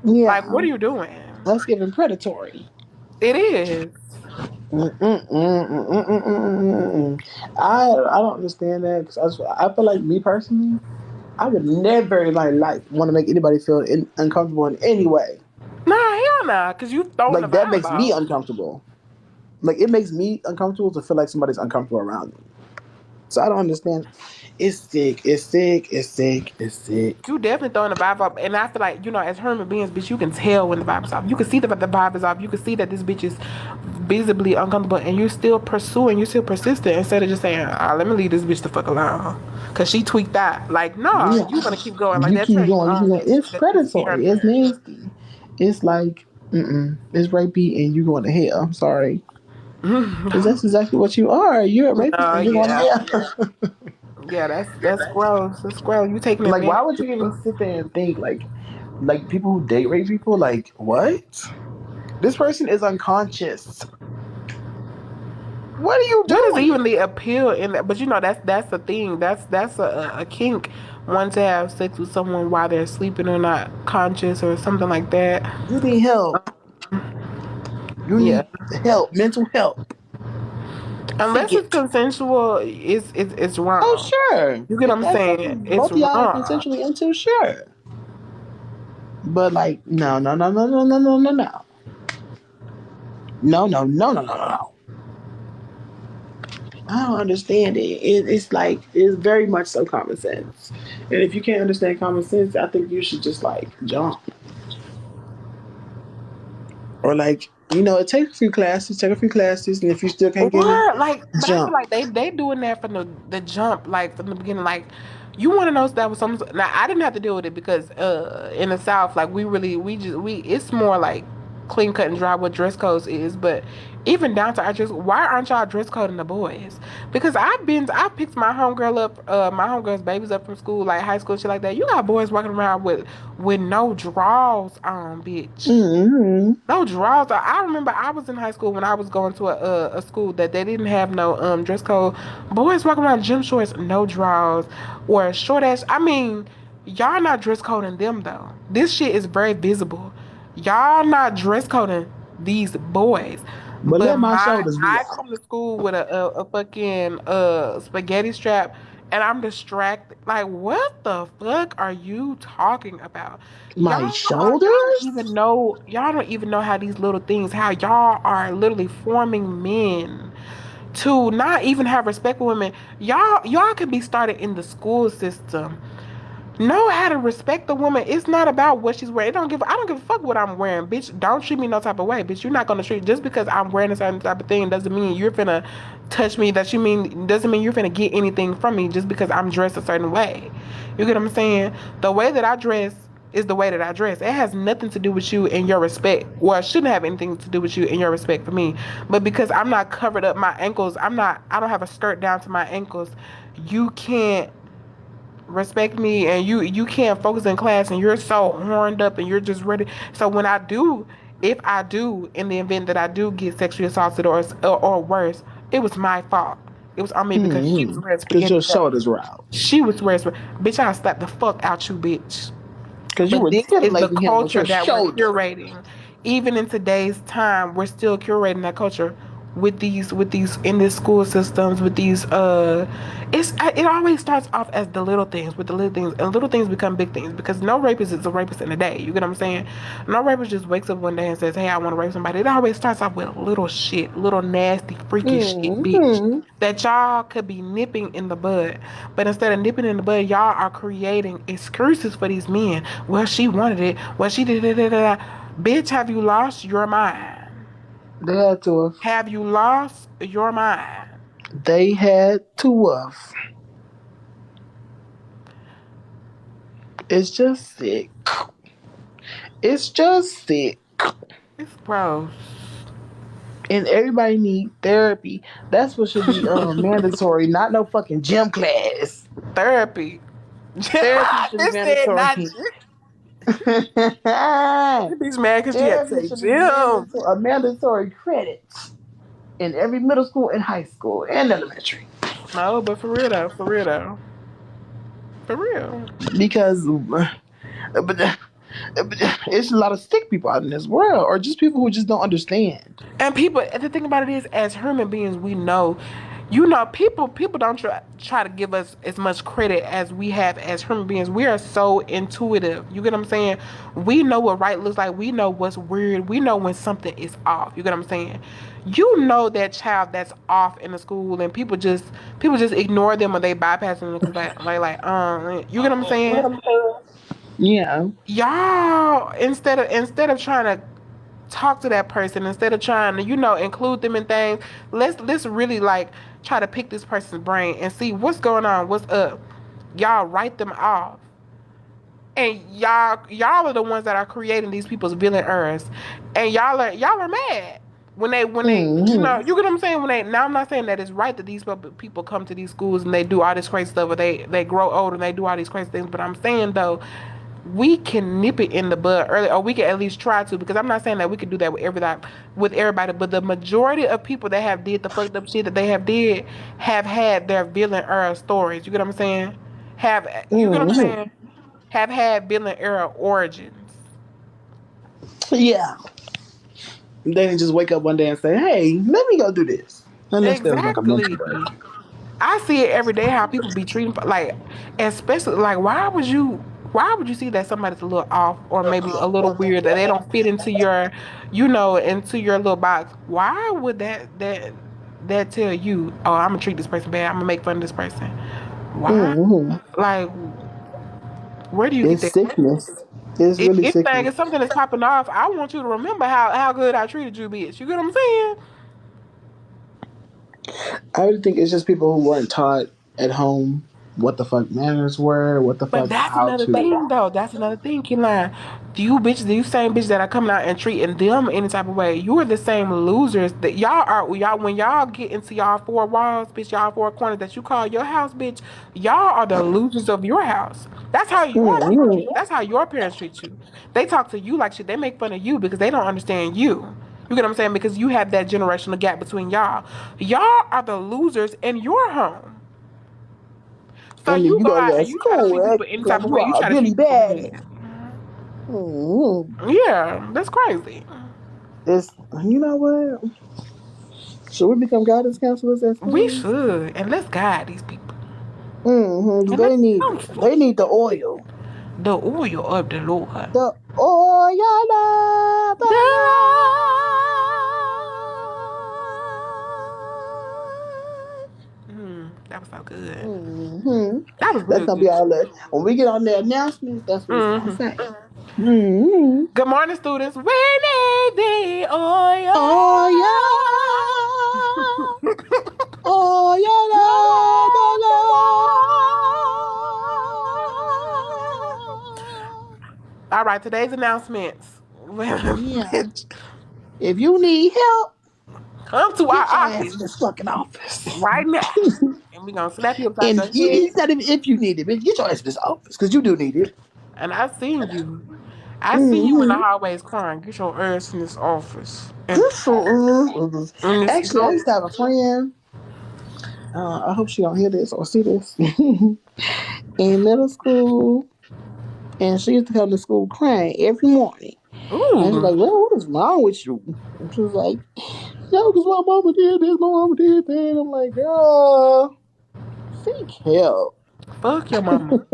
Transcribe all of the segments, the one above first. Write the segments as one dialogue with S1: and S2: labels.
S1: Yeah,
S2: Like, what are you doing?
S1: that's giving predatory.
S2: It is.
S1: I don't understand that because I feel like me personally, I would never like want to make anybody feel uncomfortable in any way.
S2: Nah, hell nah, because you throwing the
S1: Like that
S2: vibe
S1: makes me
S2: off.
S1: uncomfortable. Like it makes me uncomfortable to feel like somebody's uncomfortable around me. So I don't understand. It's sick. It's sick. It's sick. It's sick.
S2: You definitely throwing the vibe off. And I feel like, as human beings, bitch, you can tell when the vibe is off. You can see the vibe is off. You can see that this bitch is visibly uncomfortable and you're still pursuing, you're still persistent instead of just saying, let me leave this bitch the fuck alone. Cause she tweaked that. Like, nah,
S1: Yeah.
S2: you gonna keep going. Like
S1: You
S2: that
S1: keep
S2: turn you
S1: going. You keep
S2: on,
S1: going.
S2: bitch.
S1: It's
S2: That is
S1: predatory. It's
S2: irritating.
S1: nasty. It's like, it's rapey and you going to hell. I'm sorry. Because that's exactly what you are. You're a rapist
S2: No,
S1: and you're going
S2: yeah.
S1: to hell.
S2: Yeah, that's gross. That's gross. You taking
S1: Like,
S2: advantage
S1: why
S2: of
S1: would you even
S2: people.
S1: sit there and think, like people who date rape people, like, what? This person is unconscious. What are you
S2: What is even
S1: doing?
S2: the appeal in that? But that's the thing. That's a kink. One to have sex with someone while they're sleeping or not conscious or something like that.
S1: You need help. You
S2: Yeah.
S1: need help, mental help. Seek
S2: Unless it's
S1: it.
S2: consensual, it's
S1: Oh,
S2: wrong.
S1: sure.
S2: You get what
S1: If
S2: I'm
S1: that's
S2: saying?
S1: something
S2: It's
S1: both of y'all are
S2: wrong.
S1: consensually into, sure. But like, no, no, no, no, no, no, no, no, no. No, no, no, no, no, no, no. I don't understand it. It's like it's very much so common sense. And if you can't understand common sense, I think you should just like jump. Or like, take a few classes, and if you still can't get it,
S2: What? Like, but I feel
S1: jump.
S2: like they doing that from the jump, like from the beginning. Like, you want to know if that was some. Now, I didn't have to deal with it because in the South, like we it's more like clean cut and dry what dress codes is. But even down to our dress, why aren't y'all dress coding the boys? Because I picked my homegirl up, my homegirl's babies up from school, like high school shit like that. You got boys walking around with no drawers on, bitch.
S1: Mm-hmm.
S2: No drawers. I remember I was in high school when I was going to a school that they didn't have no dress code. Boys walking around gym shorts, no drawers, or short ass. I mean, y'all not dress coding them though. This shit is very visible. Y'all not dress coding these boys.
S1: But
S2: But
S1: let my shoulders be
S2: I
S1: out.
S2: come to school with a fucking spaghetti strap and I'm distracted. Like, what the fuck are you talking about?
S1: My
S2: Y'all
S1: shoulders?
S2: y'all don't even know how these little things, how y'all are literally forming men to not even have respect for women. Y'all can be started in the school system. Know how to respect the woman. It's not about what she's wearing. I don't give a fuck what I'm wearing, bitch. Don't treat me no type of way, bitch. You're not gonna treat just because I'm wearing a certain type of thing doesn't mean you're finna touch me. Doesn't mean you're finna get anything from me just because I'm dressed a certain way. You get what I'm saying? The way that I dress is the way that I dress. It has nothing to do with you and your respect. Well, it shouldn't have anything to do with you and your respect for me. But because I'm not covered up my ankles, I don't have a skirt down to my ankles. You can't respect me and you can't focus in class and you're so horned up and you're just ready. So when I do, if I do, in the event that I do get sexually assaulted or worse, it was my fault. It was on me because she was
S1: Mm-hmm.
S2: wearing
S1: Because
S2: spaghetti
S1: your
S2: strap.
S1: shoulders were out.
S2: She was wearing bitch, I'll slap the fuck out you, bitch.
S1: Because you
S2: But
S1: were
S2: this is the
S1: titillating him with
S2: culture
S1: your
S2: that we're
S1: shoulder.
S2: curating. Even in today's time, we're still curating that culture with these in the school systems with these it always starts off as the little things with the little things and little things become big things because no rapist is a rapist in a day. You get what I'm saying? No rapist just wakes up one day and says, hey, I want to rape somebody. It always starts off with little shit, little nasty freaky shit, bitch,
S1: Mm-hmm.
S2: that y'all could be nipping in the bud. But instead of nipping in the bud, y'all are creating excuses for these men. Well, she wanted it. Well, she did it. Bitch, have you lost your mind?
S1: They had to have.
S2: Have you lost your mind?
S1: They had to have. It's just sick. It's just sick.
S2: It's gross.
S1: And everybody need therapy. That's what should be mandatory, not no fucking gym class.
S2: Therapy.
S1: Therapy should be
S2: This said
S1: mandatory.
S2: not. This bitch mad because she had to
S1: Therapy
S2: say
S1: should be
S2: gym.
S1: mandatory credit in every middle school and high school and elementary.
S2: No, but for real though, for real.
S1: Because, but It's a lot of sick people out in this world, or just people who just don't understand.
S2: And people, the thing about it is, as human beings, we know, people don't try to give us as much credit as we have as human beings. We are so intuitive. You get what I'm saying? We know what right looks like. We know what's weird. We know when something is off. You get what I'm saying? You know that child that's off in the school, and people just ignore them or they bypass them because you get what I'm saying?
S1: Yeah.
S2: Y'all, instead of trying to talk to that person, instead of trying to include them in things, let's really like try to pick this person's brain and see what's going on, what's up. Y'all write them off, and y'all are the ones that are creating these people's villain errors, and y'all are mad when they you get what I'm saying, when they, now I'm not saying that it's right that these people come to these schools and they do all this crazy stuff, or they grow old and they do all these crazy things, but I'm saying though, we can nip it in the bud early, or we can at least try to. Because I'm not saying that we can do that with everybody, but the majority of people that have did the fucked up shit that they have had their villain era stories. You get what I'm saying? Have you get what I'm
S1: Hmm.
S2: saying? Have had villain era origins.
S1: Yeah. They didn't just wake up one day and say, "Hey, let me go do this." Unless there was like a mental break.
S2: Exactly. I see it every day how people be treating, like, especially like, why would you see that somebody's a little off or maybe a little weird, that they don't fit into your little box? Why would that tell you, oh, I'm gonna treat this person bad, I'm gonna make fun of this person? Why?
S1: Hmm.
S2: Like, where do you get
S1: It's
S2: that?
S1: sickness. It's
S2: If
S1: really
S2: anything,
S1: sickness.
S2: if something is popping off, I want you to remember how good I treated you, bitch. You get what I'm saying?
S1: I really think it's just people who weren't taught at home what the fuck manners were, what the
S2: But
S1: fuck
S2: that's
S1: how
S2: another
S1: to.
S2: thing, though. That's another thing, Kelon. Do you same bitches that are coming out and treating them any type of way? You are the same losers that y'all when y'all get into y'all four walls, bitch, y'all four corners that you call your house, bitch. Y'all are the losers of your house. That's how your people treat you.
S1: Hmm.
S2: That's how your parents treat you. They talk to you like shit. They make fun of you because they don't understand you. You get what I'm saying? Because you have that generational gap between y'all. Y'all are the losers in your home. So
S1: And then
S2: you
S1: you
S2: go
S1: go to
S2: out
S1: that
S2: and you try to treat
S1: school
S2: people
S1: acting
S2: any
S1: like
S2: type of
S1: you
S2: way. You
S1: are
S2: try to
S1: really
S2: treat people
S1: bad.
S2: bad.
S1: Hmm.
S2: Yeah, that's crazy.
S1: It's, you know what? Should we become guidance counselors at
S2: We
S1: schools?
S2: should, and let's guide these people,
S1: Mm-hmm.
S2: and let's counsel
S1: They need the oil.
S2: the oil of the Lord.
S1: The oil of the
S2: The that was so good.
S1: Lord. Hmm.
S2: That was
S1: That's
S2: real
S1: gonna be
S2: good.
S1: all that. When we get on the announcements, that's what it's gonna
S2: hmm
S1: say. Hmm.
S2: Good morning, students. We need the oil.
S1: Oil, oil of the
S2: All right, today's announcements.
S1: Lord. Yeah. If you need help,
S2: Come to our
S1: get your ass
S2: office
S1: in this fucking office.
S2: right now, and we're gonna slap you upside
S1: And
S2: your head.
S1: it's not even if you need it, bitch. Get your ass in this office because you do need it.
S2: And I seen you. I see you in the
S1: Mm-hmm.
S2: hallways crying. Get your ass in this office. And
S1: Good for. Actually, I
S2: go.
S1: used to have a friend. I hope she don't hear this or see this. In middle school, and she used to come to school crying every morning. And I was
S2: Ooh,
S1: like, "Well, what is wrong with you?" And she was like, "No, because my mama did this, my mama did that." And I'm like, "Girl, seek help."
S2: fuck your mama.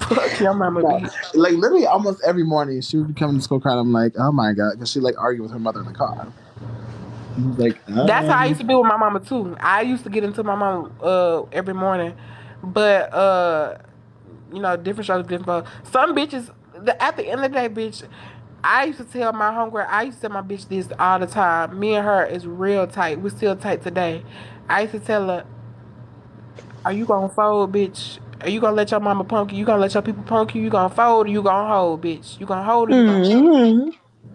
S2: Fuck your mama,
S1: No,
S2: bitch.
S1: like literally almost every morning she would be coming to school crying. I'm like, "Oh my god," because she like argued with her mother in the car. I was like,
S2: That's how I used to be with my mama too. I used to get into my mama every morning, but different strokes, different folks. Some bitches. At the end of the day, bitch, I used to tell my homegirl. I used to tell my bitch this all the time. Me and her is real tight. We're still tight today. I used to tell her, "Are you gonna fold, bitch? Are you gonna let your mama punk you? You gonna let your people punk you? You gonna fold or you gonna hold, bitch? You gonna hold or you gonna fold?"
S1: mm-hmm.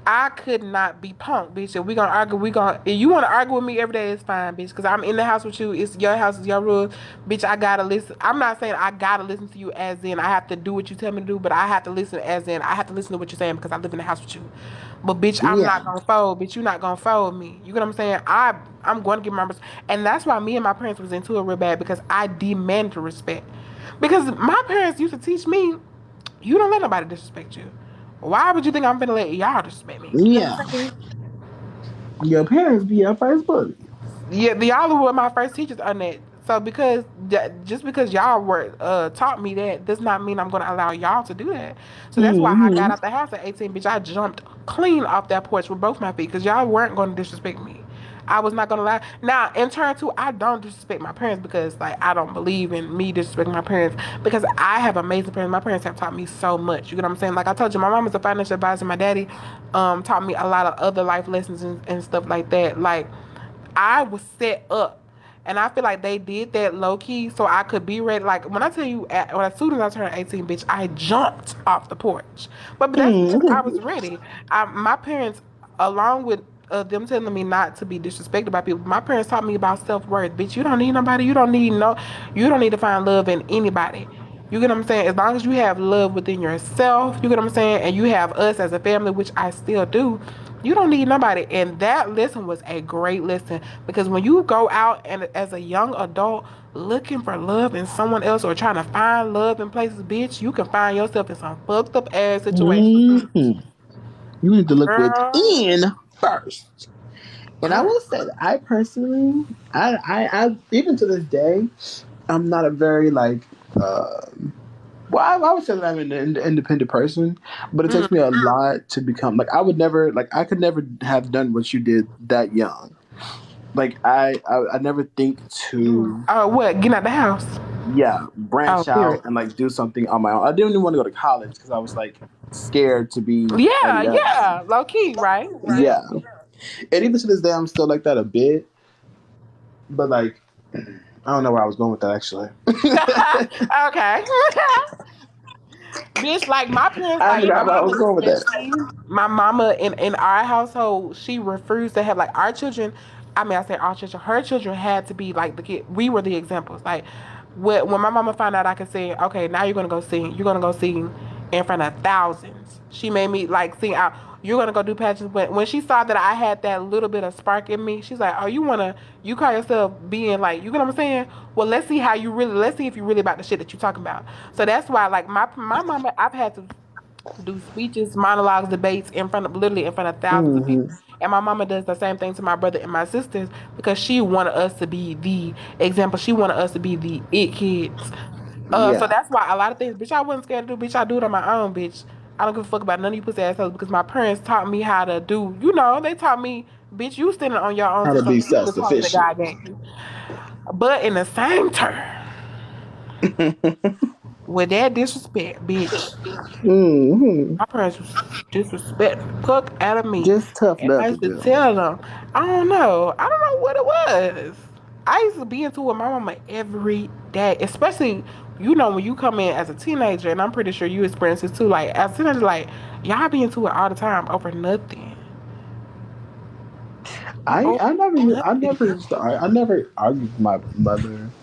S2: I could not be punked, bitch. If we gonna argue, if you wanna argue with me every day, it's fine, bitch. Cause I'm in the house with you. It's your house, it's your rules, bitch. I gotta listen. I'm not saying I gotta listen to you as in I have to do what you tell me to do, but I have to listen as in I have to listen to what you're saying because I live in the house with you. But bitch, I'm
S1: Yeah.
S2: not gonna fold, bitch. You're not gonna fold me. You get what I'm saying? I'm going to give my respect, and that's why me and my parents was into it real bad because I demanded respect. Because my parents used to teach me, you don't let nobody disrespect you. Why would you think I'm gonna let y'all disrespect me? You know what
S1: Yeah.
S2: I'm saying?
S1: Your parents be your first bully.
S2: Yeah, y'all were my first teachers on that. So just because y'all were taught me that does not mean I'm gonna allow y'all to do that. So that's why I got
S1: Mm-hmm.
S2: out the house at 18, bitch. I jumped clean off that porch with both my feet because y'all weren't gonna disrespect me. I was not gonna lie. Now, in turn too, I don't disrespect my parents because like I don't believe in me disrespecting my parents because I have amazing parents. My parents have taught me so much. You know what I'm saying? Like I told you, my mom is a financial advisor. My daddy taught me a lot of other life lessons and stuff like that. Like I was set up. And I feel like they did that low key so I could be ready. Like when I tell you, when as soon as I turned 18, bitch, I jumped off the porch. But that's because I
S1: Mm-hmm.
S2: was ready. My parents, along with them telling me not to be disrespected by people, my parents taught me about self worth. Bitch, you don't need nobody. You don't need to find love in anybody. You get what I'm saying? As long as you have love within yourself, you get what I'm saying, and you have us as a family, which I still do. You don't need nobody. And that lesson was a great lesson because when you go out and as a young adult looking for love in someone else or trying to find love in places, bitch, you can find yourself in some fucked up ass situations, bitch.
S1: Mm-hmm. You need to look
S2: Girl.
S1: within first. And I
S2: Girl.
S1: will say that I personally, I even to this day, I'm not a very like, well, I would say that I'm an independent person, but it takes me
S2: Mm.
S1: a lot to become like I would never like I could never have done what you did that young. Like I never think to
S2: Oh, what? Getting out the house?
S1: yeah
S2: Oh,
S1: branch out
S2: period.
S1: and like do something on my own. I didn't even want to go to college because I was like scared to be
S2: Yeah,
S1: alone.
S2: yeah. Low key, right?
S1: Yeah, and even to this day, I'm still like that a bit. But like, I don't know where I was going with that actually.
S2: Okay. Bitch, like my parents,
S1: I
S2: like my
S1: forgot where I
S2: mama
S1: was going with that.
S2: especially, my mama in our household, she refused to have like our children. I mean, I say our children. Her children had to be like the kid. We were the examples. Like when my mama found out I could sing, okay, now you're gonna go sing. You're gonna go sing in front of thousands. She made me like sing out. You're gonna go do pageants. When she saw that I had that little bit of spark in me, she's like, "Oh, you call yourself being like, you know what I'm saying? Well, let's see if you really about the shit that you talking about." So that's why, like my mama, I've had to do speeches, monologues, debates in front of literally in front of thousands of people.
S1: Hmm.
S2: And my mama does the same thing to my brother and my sisters because she wanted us to be the example. She wanted us to be the it kids. So
S1: Yeah,
S2: that's why a lot of things, bitch, I wasn't scared to do, bitch. I do it on my own, bitch. I don't give a fuck about none of you pussy assholes because my parents taught me how to do. They taught me, bitch, you standing on your own
S1: how
S2: two
S1: to
S2: toes.
S1: be
S2: You
S1: self
S2: the toes that
S1: sufficient.
S2: God gave you. But in the same turn, with that disrespect, bitch.
S1: Hmm.
S2: My parents was disrespect the fuck out of me.
S1: Just tough
S2: And I
S1: love to
S2: used to
S1: do.
S2: tell them, I don't know. I don't know what it was. I used to be into it with my mama every day. Especially, when you come in as a teenager, and I'm pretty sure you experience this too. Like, as a teenager, like, y'all be into it all the time over nothing.
S1: I
S2: Over
S1: I never I never
S2: nothing.
S1: used to I never argued with my mother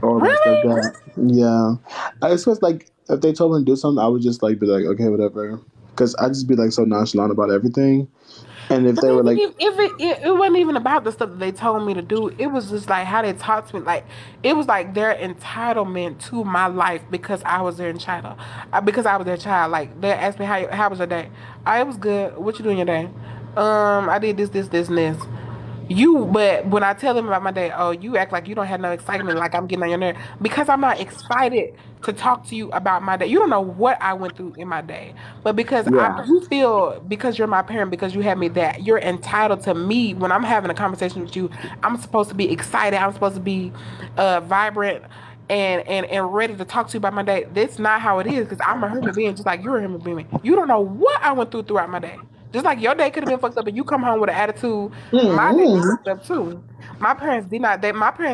S1: or my
S2: Really?
S1: stepdad. Yeah, I suppose like if they told me to do something, I would just like be like okay whatever because I just be like so nonchalant about everything. And if
S2: But
S1: they were
S2: even
S1: like,
S2: if it wasn't even about the stuff that they told me to do, it was just like how they talked to me. Like it was like their entitlement to my life because I was their child. Because I was their child. Like they asked me how was your day? It was good. What you doing your day? I did this, and this. But when I tell them about my day, oh, you act like you don't have no excitement, like I'm getting on your nerve because I'm not excited to talk to you about my day. You don't know what I went through in my day, but
S1: yeah,
S2: you feel because you're my parent, because you have me, that you're entitled to me when I'm having a conversation with you. I'm supposed to be excited. I'm supposed to be vibrant and ready to talk to you about my day. That's not how it is because I'm a human being, just like you're a human being. You don't know what I went through throughout my day. Just like your day could have been fucked up and you come home with an attitude, my day was
S1: mm-hmm.
S2: fucked up too. My parents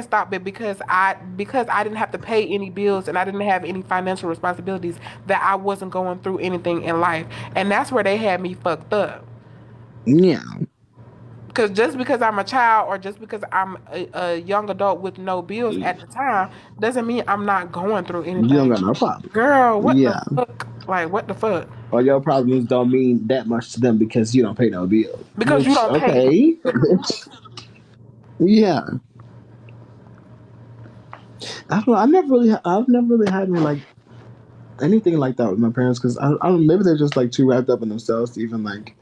S2: stopped it because I didn't have to pay any bills and I didn't have any financial responsibilities, that I wasn't going through anything in life. And that's where they had me fucked up.
S1: Yeah,
S2: Because just because I'm a child or just because I'm a young adult with no bills
S1: you
S2: at the time doesn't mean I'm not going through
S1: don't
S2: anything.
S1: got no problem.
S2: Girl, what the
S1: Yeah,
S2: fuck? Like, what the fuck?
S1: or your problems don't mean that much to them because you don't pay no bills.
S2: Because you
S1: Which
S2: don't pay any
S1: okay,
S2: bills.
S1: yeah. I don't know. I've never really had me like.
S3: anything like that with my parents because I don't maybe they're just like too wrapped up in themselves to even like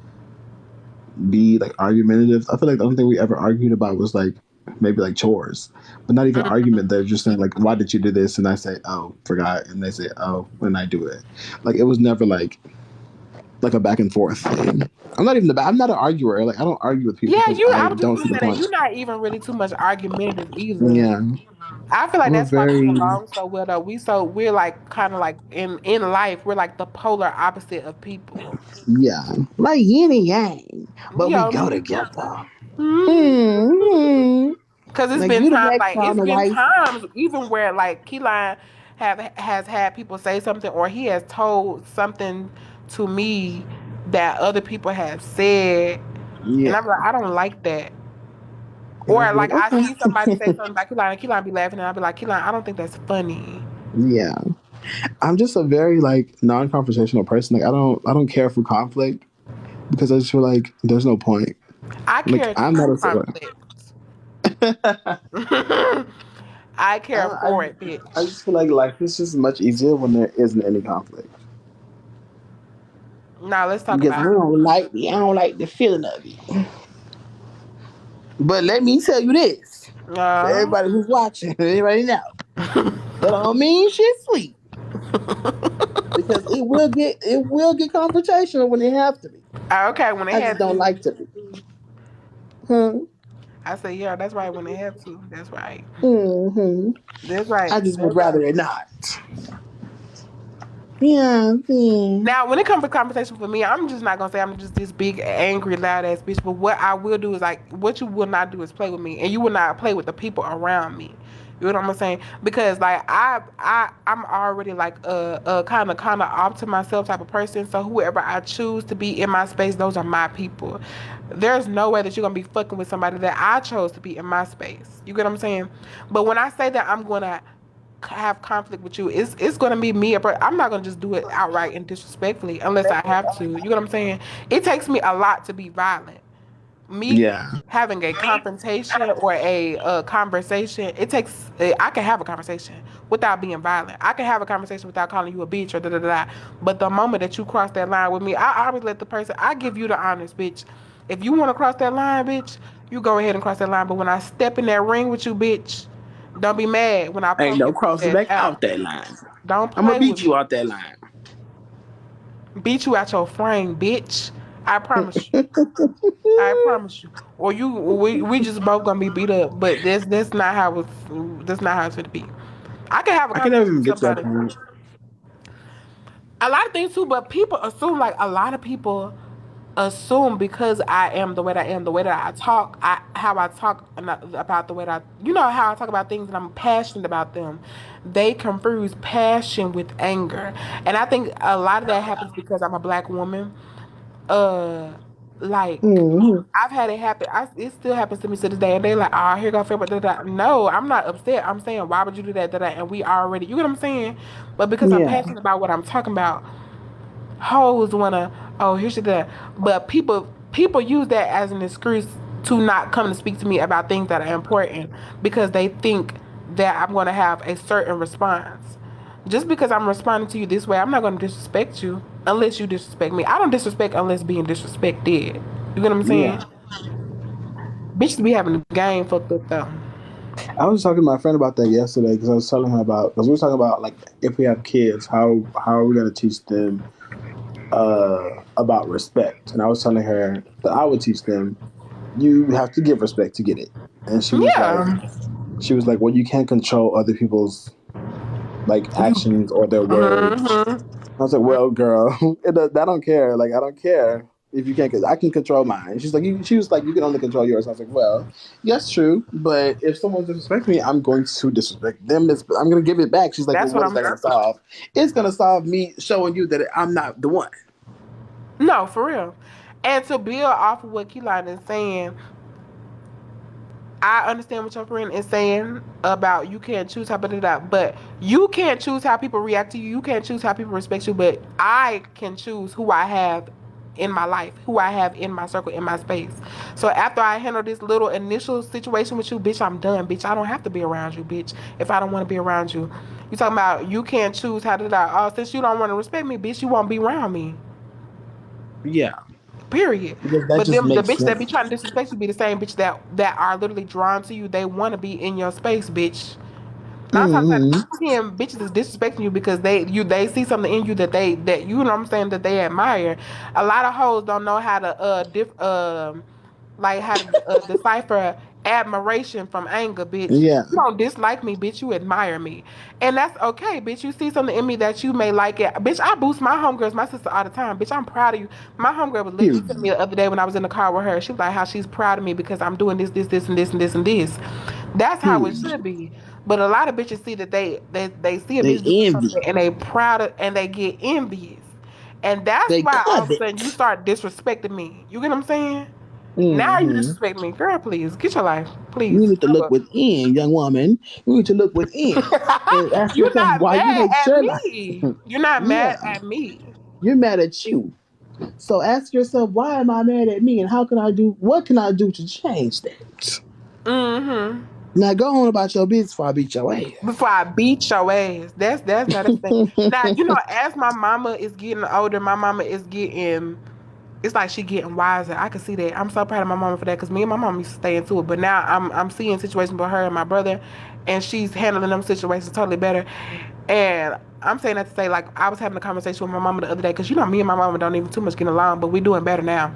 S3: be like argumentative. I feel like the only thing we ever argued about was like maybe like chores, but not even argument. They're just saying like, "Why did you do this?" And I say, "Oh, forgot," and they say, "Oh," and I do it. Like it was never like a back and forth thing. I'm not an arguer. Like I don't argue with people
S2: Yeah,
S3: because
S2: you.
S3: I
S2: I was just
S3: don't
S2: gonna
S3: see the
S2: say that
S3: point.
S2: you're not even really too much argumentative either.
S3: Yeah,
S2: I feel like
S3: I'm a
S2: that's why we get
S3: very
S2: along so well. Though we're like kind of like in life, we're like the polar opposite of people.
S3: yeah
S1: Like yin and yang,
S2: You
S1: but we
S2: know.
S1: go together.
S2: Mm-hmm.
S1: Hmm.
S2: Cause
S1: Like you the
S2: it's
S1: background, the
S2: been
S1: wife.
S2: times even where like Kelon has had people say something or he has told something to me that other people have said, and I'm
S3: Yeah,
S2: like I don't like that.
S3: and I'll
S2: Or
S3: be
S2: like
S3: like,
S2: I see somebody say
S3: okay,
S2: something about Kelon and Kelon be laughing and I'll be like Kelon, I don't think that's funny.
S3: yeah. I'm just a very like non-confrontational person. Like I don't care for conflict because I just feel like there's no point.
S2: I
S3: Like
S2: care
S3: I'm not
S2: through
S3: a.
S2: conflict. I care for it,
S3: I
S2: bitch.
S3: just feel like life is just much easier when there isn't any conflict.
S2: Now let's talk
S1: Because
S2: about it.
S1: I don't like the feeling of it. But let me tell you this. For
S2: Uh,
S1: everybody who's watching, everybody know. That don't mean shit sweet. Because it will get confrontational when it have to be.
S2: okay, when they
S1: I just
S2: had
S1: don't
S2: to.
S1: like to be. Hmm.
S2: I say, yeah, that's right. When they have to, that's right.
S1: Hmm.
S2: That's right.
S1: I just would
S2: That's right.
S1: rather it not. Yeah, yeah.
S2: Now, when it comes to conversation for me, I'm just not gonna say I'm just this big, angry, loud ass bitch. But what I will do is like, what you will not do is play with me, and you will not play with the people around me. You know what I'm saying? Because like I'm already like a kind of off to myself type of person. So whoever I choose to be in my space, those are my people. There's no way that you're gonna be fucking with somebody that I chose to be in my space. You get what I'm saying? But when I say that I'm gonna have conflict with you, it's gonna be me. I'm not gonna just do it outright and disrespectfully unless I have to. You know what I'm saying? It takes me a lot to be violent. Me
S3: Yeah,
S2: having a confrontation or a conversation, it takes. I can have a conversation without being violent. I can have a conversation without calling you a bitch or da da da. But the moment that you cross that line with me, I always let the person. I give you the honest, bitch. If you want to cross that line, bitch, you go ahead and cross that line. But when I step in that ring with you, bitch, don't be mad when I
S1: Ain't
S2: poke
S1: no
S2: your
S1: crossing
S2: ass
S1: back
S2: out.
S1: out that line.
S2: Don't
S1: I'm gonna
S2: play with
S1: beat you
S2: me.
S1: out that line.
S2: Beat you out your frame, bitch. I promise you. I promise you. Or we just both gonna be beat up. But that's not how it's gonna be. I can have a
S3: I can never
S2: conversation
S3: even
S2: with
S3: get to that
S2: somebody.
S3: point.
S2: A lot of things too, but people assume like a lot of people assume because I am the way that I am, the way that I talk, how I talk about the way that you know how I talk about things and I'm passionate about them. They confuse passion with anger, and I think a lot of that happens because I'm a black woman. Uh, like
S1: Hmm.
S2: I've had it happen. It still happens to me to this day. And they like, oh, here go February. Da, da. No, I'm not upset. I'm saying, why would you do that? Da, da, and we already, you get what I'm saying? But because I'm
S1: Yeah.
S2: passionate about what I'm talking about, hoes wanna, oh, here's that. But people use that as an excuse to not come to speak to me about things that are important because they think that I'm gonna have a certain response. Just because I'm responding to you this way, I'm not gonna disrespect you unless you disrespect me. I don't disrespect unless being disrespected. You get what I'm saying?
S1: Yeah.
S2: Bitches be having the game fucked up though.
S3: I was talking to my friend about that yesterday because I was telling her about because we were talking about like if we have kids, how are we gonna teach them about respect? And I was telling her that I would teach them you have to give respect to get it. And
S2: Yeah.
S3: she was like, well, you can't control other people's like
S2: You.
S3: actions or their words.
S2: Mm-hmm.
S3: I was like, well, girl, I don't care. Like, I don't care if you can't. I can control mine. She's like, she was like, you can only control yours. I was like, well, yes, true. But if someone disrespects me, I'm going to disrespect them. I'm going to give it back. She's like, well,
S2: That's what
S3: what is
S2: I'm.
S3: that going to solve? It's going to solve me showing you that I'm not the one.
S2: No, for real. And to build off of what Keelan is saying, I understand what your friend is saying about you can't choose how but you can't choose how people react to you. You can't choose how people respect you, but I can choose who I have in my life, who I have in my circle, in my space. So after I handle this little initial situation with you, bitch, I'm done, bitch. I don't have to be around you, bitch, if I don't want to be around you. You talking about you can't choose how to die. Oh, since you don't want to respect me, bitch, you won't be around me.
S3: Yeah,
S2: Period.
S3: because that
S2: But
S3: just
S2: them, the
S3: makes
S2: bitches that be
S3: sense.
S2: trying to disrespect you, be the same bitch that are literally drawn to you. They want to be in your space, bitch. Nine times out of
S3: Hmm.
S2: 10, bitches is disrespecting you because they see something in you that you know what I'm saying, that they admire. A lot of hoes don't know how to like how to decipher admiration from anger, bitch.
S3: Yeah.
S2: You don't dislike me, bitch. You admire me, and that's okay, bitch. You see something in me that you may like it, bitch. I boost my homegirls, my sister, all the time, bitch. I'm proud of you. My homegirl was literally telling me
S3: Period.
S2: the other day when I was in the car with her. She was like, how she's proud of me because I'm doing this, and this, and this, and this. That's how it
S3: Period.
S2: should be. But a lot of bitches see that they see a
S3: They
S2: bitch doing
S3: envy.
S2: something and they proud of, and they get envious. And that's
S3: They
S2: why all of a sudden you
S3: covet.
S2: start disrespecting me. You get what I'm saying? Now you
S3: Hmm.
S2: disrespect me. Girl, please. Get your life. Please.
S3: You need to
S2: Stop
S3: look within, young woman. You need to look within and
S2: it.
S3: ask
S2: You're
S3: yourself
S2: not
S3: why you
S2: mad
S3: hate
S2: at
S3: your life.
S2: me. You're not mad
S3: Yeah,
S2: at me.
S3: you're mad at you. So ask yourself, why am I mad at me, and how can I do? What can I do to change that?
S2: Mm-hmm.
S3: Now go on about your business before I beat your ass.
S2: Before I beat your ass. That's not a thing. Now, you know, as my mama is getting older, my mama is getting, it's like she getting wiser. I can see that. I'm so proud of my mama for that because me and my mom used to stay into it. But now I'm seeing situations with her and my brother, and she's handling them situations totally better. And I'm saying that to say, like, I was having a conversation with my mama the other day because you know me and my mama don't even too much get along, but we doing better now.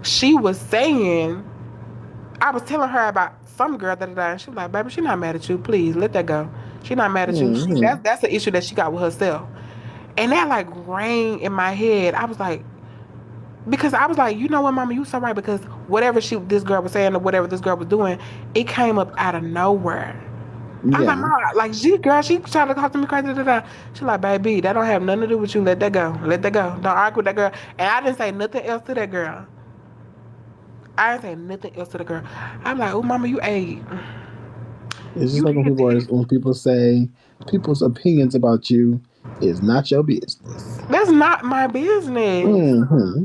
S2: She was saying, I was telling her about some girl that and she was like, "Baby, she not mad at you. Please let that go. She not mad at you.
S3: Hmm.
S2: That's an issue that she got with herself." And that like rang in my head. I was like, because I was like, you know what, mama, you so right. Because whatever this girl was saying or whatever this girl was doing, it came up out of nowhere. I was like,
S3: Yeah.
S2: mom, like she trying to talk to me crazy. Da, da, da. She like, baby, that don't have nothing to do with you. Let that go. Let that go. Don't argue with that girl. And I didn't say nothing else to that girl. I didn't say nothing else to the girl. I'm like, oh, mama,
S3: It's just
S2: you
S3: like when
S2: did this.
S3: people say people's opinions about you is not your business.
S2: That's not my business.
S3: Hmm.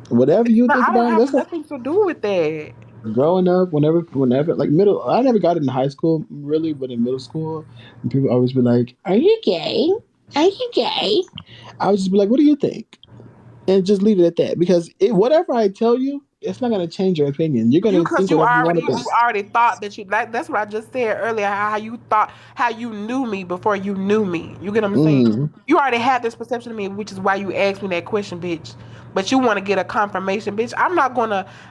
S3: Whatever you think
S2: I don't
S3: about them,
S2: have
S3: that's what
S2: nothing to do with that.
S3: growing up, whenever, like middle, I never got it in high school really, but in middle school, people always be like, "Are you gay? Are you gay?" I would just be like, "What do you think?" And just leave it at that because whatever I tell you, it's not going to change your opinion. You're going
S2: You
S3: to
S2: Because
S3: think whatever you want to
S2: you
S3: think.
S2: already thought that that's what I just said earlier, how you thought, how you knew me before you knew me. You get what I'm saying?
S3: Mm.
S2: You already had this perception of me, which is why you asked me that question, bitch. But you want to get a confirmation, bitch.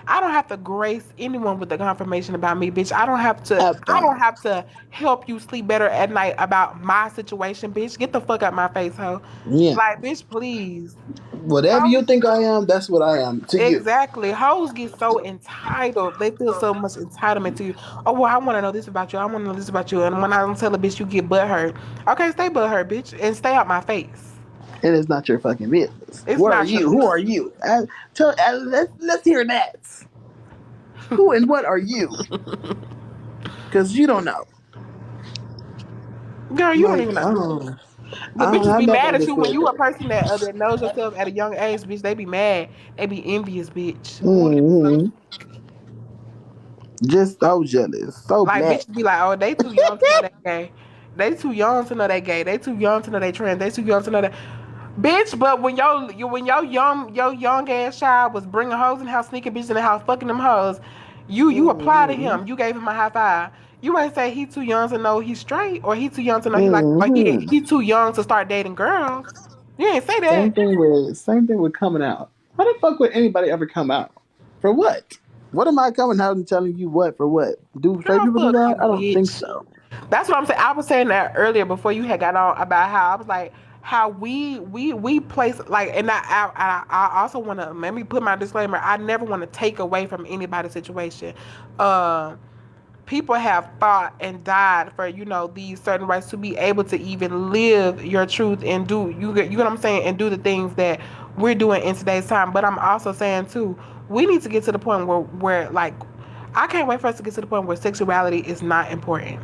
S2: I don't have to grace anyone with the confirmation about me, bitch. I don't
S3: About
S2: have to help you sleep better at night about my situation, bitch. Get the fuck out my face, hoe.
S3: yeah,
S2: Like, bitch, please.
S3: whatever you
S2: Hoes,
S3: think I am, that's what I am to you.
S2: exactly. Hoes get so entitled. They feel so much entitlement to you. Oh, well, I want to know this about you. I want to know this about you. And when I don't tell a bitch, you get butt hurt. Okay, stay butt hurt, bitch, and stay out my face.
S3: And it's not your fucking business.
S2: It's
S3: Where are
S2: not your
S3: you? Who are
S2: business.
S3: you? Let's hear that. Who and what are you? Because you don't know.
S2: Girl, you don't
S3: Like
S2: even
S3: I
S2: know.
S3: don't.
S2: But bitches
S3: I
S2: be
S3: never
S2: mad at you when
S3: understood
S2: you a
S3: that.
S2: person that knows yourself at a young age, bitch. They be mad. They be envious, bitch. Ooh, they be so
S3: Hmm. Just so jealous, so
S2: like
S3: black.
S2: bitches be like, oh, they too young to know that gay. They too young to know that gay. They too young to know they trans. They too young to know that. Bitch, but when your young ass child was bringing hoes in the house, sneaking bitches in the house, fucking them hoes, you applaud to
S3: Hmm.
S2: him. You gave him a high five. You ain't say he too young to know he's straight, or he too young to know or
S3: Hmm.
S2: he too young to start dating girls. You ain't say that.
S3: Same thing with coming out. How the fuck would anybody ever come out? For what? What am I coming out and telling you what for what? Do straight
S2: Girl,
S3: people do
S2: fuck
S3: that?
S2: you,
S3: I don't think
S2: bitch.
S3: so.
S2: That's what I'm saying. I was saying that earlier before you had got on about how I was like how we place like, and I also want to let me put my disclaimer. I never want to take away from anybody's situation. Um, People have fought and died for these certain rights to be able to even live your truth and you know what I'm saying, and do the things that we're doing in today's time. But I'm also saying too, we need to get to the point where like I can't wait for us to get to the point where sexuality is not important.